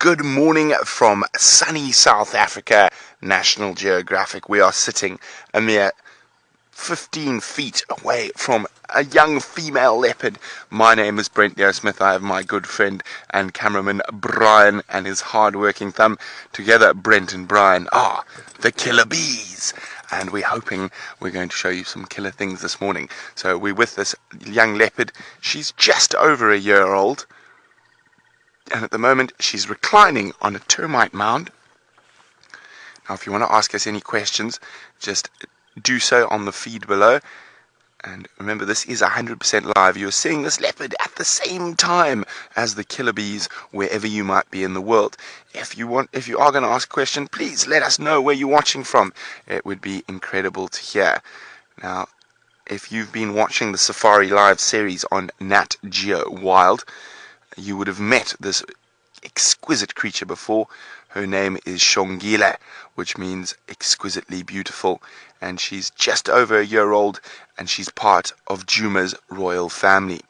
Good morning from sunny South Africa, National Geographic. We are sitting a mere 15 feet away from a young female leopard. My name is Brent. I have my good friend and cameraman Brian and his hard-working thumb. Together, Brent and Brian are the killer bees. And we're hoping we're going to show you some killer things this morning. So we're with this young leopard. She's just over a year old. And at the moment, she's reclining on a termite mound. Now, if you want to ask us any questions, just do so on the feed below. And remember, this is 100% live. You're seeing this leopard at the same time as the killer bees, wherever you might be in the world. If you are going to ask a question, please let us know where you're watching from. It would be incredible to hear. Now, if you've been watching the Safari Live series on Nat Geo Wild, you would have met this exquisite creature before. Her name is Xongile, which means exquisitely beautiful, and she's just over a year old, and she's part of Djuma's royal family.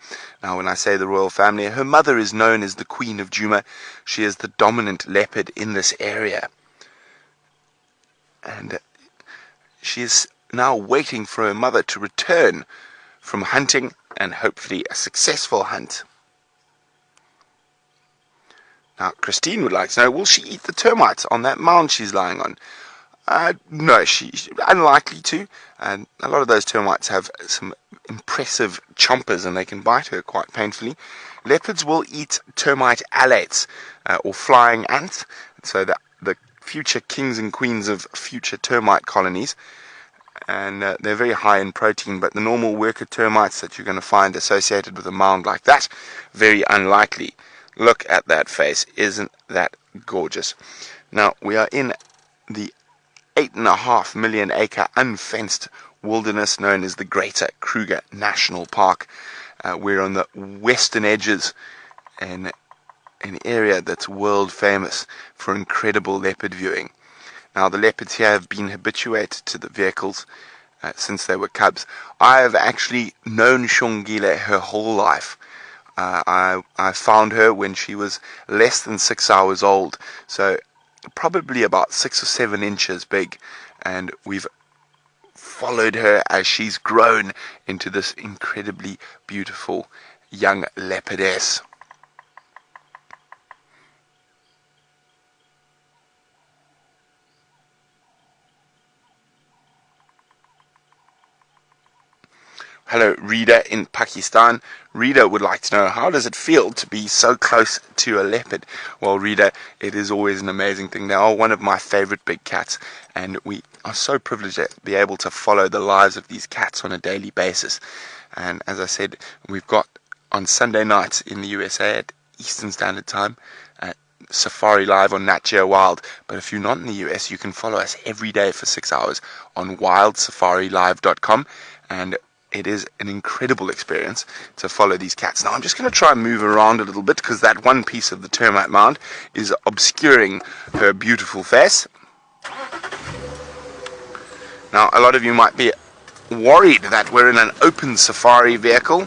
Now, when I say the royal family, her mother is known as the Queen of Djuma. She is the dominant leopard in this area, and she is now waiting for her mother to return from hunting, and hopefully a successful hunt. Now, Christine would like to know, will she eat the termites on that mound she's lying on? No, she's unlikely to. And a lot of those termites have some impressive chompers and they can bite her quite painfully. Leopards will eat termite alates, or flying ants, so the future kings and queens of future termite colonies. And they're very high in protein, but the normal worker termites that you're going to find associated with a mound like that, very unlikely. Look at that face. Isn't that gorgeous? Now, we are in the 8.5 million acre unfenced wilderness known as the Greater Kruger National Park. We're on the western edges in an area that's world famous for incredible leopard viewing. Now, the leopards here have been habituated to the vehicles since they were cubs. I have actually known Xongile her whole life. I found her when she was less than 6 hours old, so probably about 6 or 7 inches big, and we've followed her as she's grown into this incredibly beautiful young leopardess. Hello, Rita in Pakistan. Rita would like to know, how does it feel to be so close to a leopard? Well, Rita, it is always an amazing thing. They are one of my favorite big cats, and we are so privileged to be able to follow the lives of these cats on a daily basis. And as I said, we've got on Sunday nights in the USA at Eastern Standard Time, Safari Live on Nat Geo Wild. But if you're not in the US, you can follow us every day for 6 hours on WildSafariLive.com, and it is an incredible experience to follow these cats. Now, I'm just going to try and move around a little bit because that one piece of the termite mound is obscuring her beautiful face. Now, a lot of you might be worried that we're in an open safari vehicle,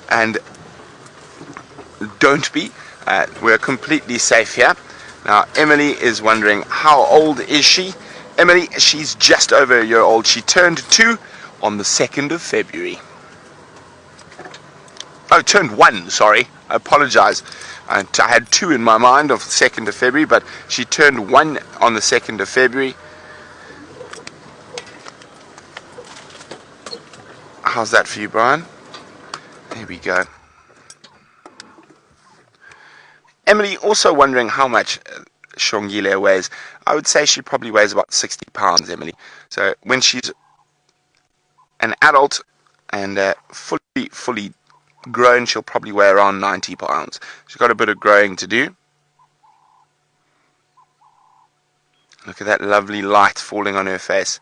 and don't be. We're completely safe here. Now, Emily is wondering, how old is she? Emily, she's just over a year old. She turned 2 on the 2nd of February. Oh, turned 1, sorry. I apologize. I had 2 in my mind of the 2nd of February, but she turned 1 on the 2nd of February. How's that for you, Brian? There we go. Emily also wondering how much Xongile weighs. I would say she probably weighs about 60 pounds, Emily. So when she's an adult and fully grown, she'll probably weigh around 90 pounds. She's got a bit of growing to do. Look at that lovely light falling on her face.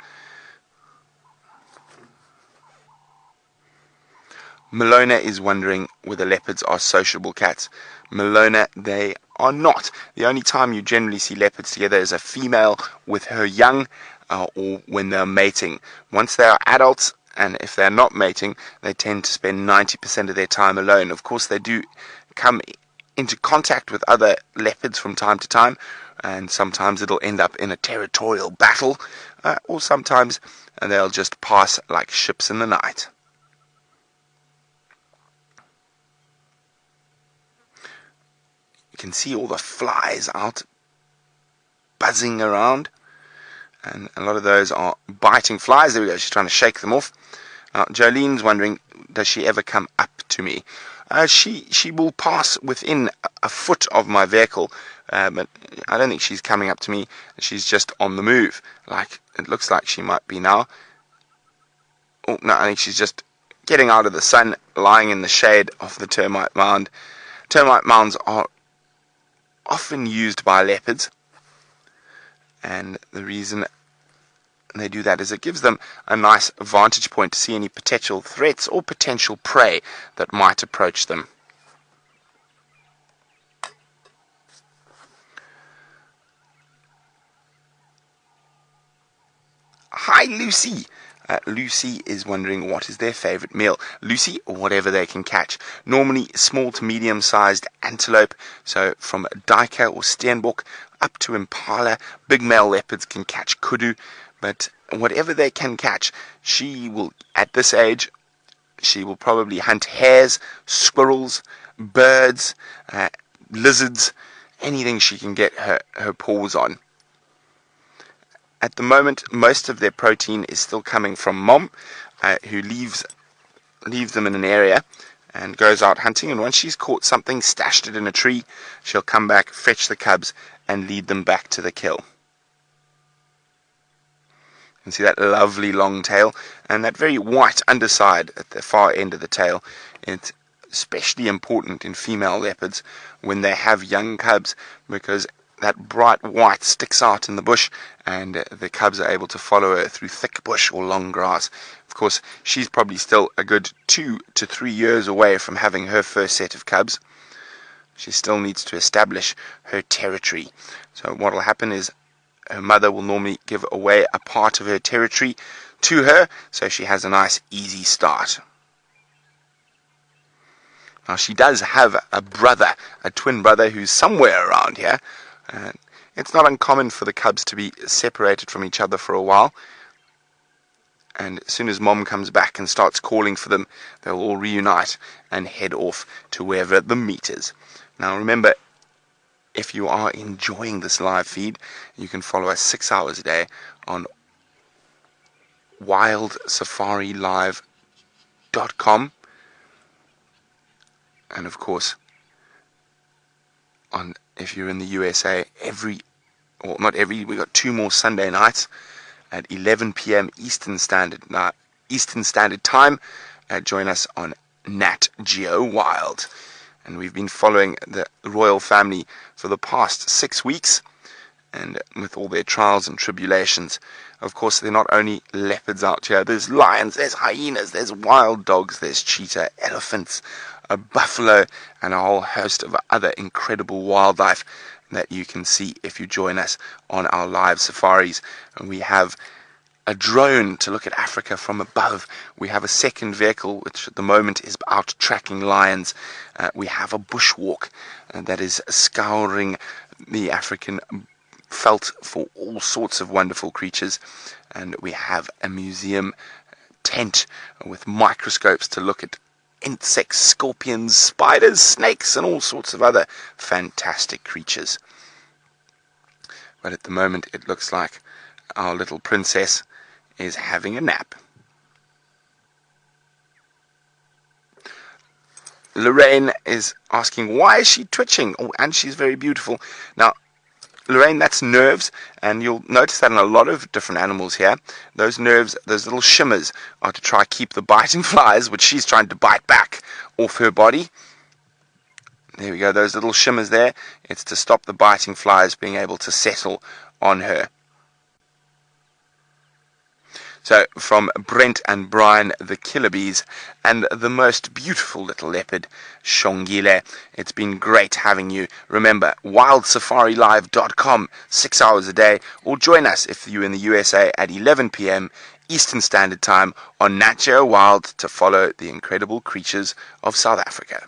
Malona is wondering whether leopards are sociable cats. Malona, they are not. The only time you generally see leopards together is a female with her young, or when they're mating. Once they are adults, and if they're not mating, they tend to spend 90% of their time alone. Of course, they do come into contact with other leopards from time to time, and sometimes it'll end up in a territorial battle, or sometimes they'll just pass like ships in the night. You can see all the flies out buzzing around, and a lot of those are biting flies. There we go, she's trying to shake them off. Jolene's wondering, does she ever come up to me? She will pass within a foot of my vehicle, but I don't think she's coming up to me. She's just on the move, like it looks like she might be now. Oh no, I think she's just getting out of the sun, lying in the shade of the termite mound. Termite mounds are often used by leopards, and the reason they do that is it gives them a nice vantage point to see any potential threats or potential prey that might approach them. Hi, Lucy. Lucy is wondering what is their favorite meal. Lucy, whatever they can catch. Normally small to medium-sized antelope, so from duiker or steenbok up to impala. Big male leopards can catch kudu, but whatever they can catch, she will, at this age, she will probably hunt hares, squirrels, birds, lizards, anything she can get her paws on. At the moment, most of their protein is still coming from mom, who leaves them in an area and goes out hunting. And once she's caught something, stashed it in a tree, she'll come back, fetch the cubs, and lead them back to the kill. You can see that lovely long tail and that very white underside at the far end of the tail. It's especially important in female leopards when they have young cubs, because that bright white sticks out in the bush, and the cubs are able to follow her through thick bush or long grass. Of course, she's probably still a good 2 to 3 years away from having her first set of cubs. She still needs to establish her territory. So what will happen is her mother will normally give away a part of her territory to her, so she has a nice easy start. Now she does have a brother, a twin brother, who's somewhere around here. It's not uncommon for the cubs to be separated from each other for a while, and as soon as mom comes back and starts calling for them, they'll all reunite and head off to wherever the meat is. Now remember, if you are enjoying this live feed, you can follow us 6 hours a day on WildSafariLive.com, and of course if you're in the USA, we got 2 more Sunday nights at 11 p.m. Eastern Standard Time. Join us on Nat Geo Wild. And we've been following the royal family for the past 6 weeks, and with all their trials and tribulations. Of course, they're not only leopards out here. There's lions, there's hyenas, there's wild dogs, there's cheetah, elephants, a buffalo, and a whole host of other incredible wildlife that you can see if you join us on our live safaris. And we have a drone to look at Africa from above. We have a second vehicle, which at the moment is out tracking lions. We have a bushwalk that is scouring the African veldt for all sorts of wonderful creatures. And we have a museum tent with microscopes to look at insects, scorpions, spiders, snakes, and all sorts of other fantastic creatures. But at the moment, it looks like our little princess is having a nap. Lorraine is asking, why is she twitching? Oh, and she's very beautiful. Now, Lorraine, that's nerves, and you'll notice that in a lot of different animals here. Those nerves, those little shimmers, are to try keep the biting flies, which she's trying to bite back, off her body. There we go, those little shimmers there. It's to stop the biting flies being able to settle on her. So, from Brent and Brian, the killer bees, and the most beautiful little leopard, Xongile. It's been great having you. Remember, WildSafariLive.com, 6 hours a day, or join us if you're in the USA at 11 p.m. Eastern Standard Time on Nat Geo Wild to follow the incredible creatures of South Africa.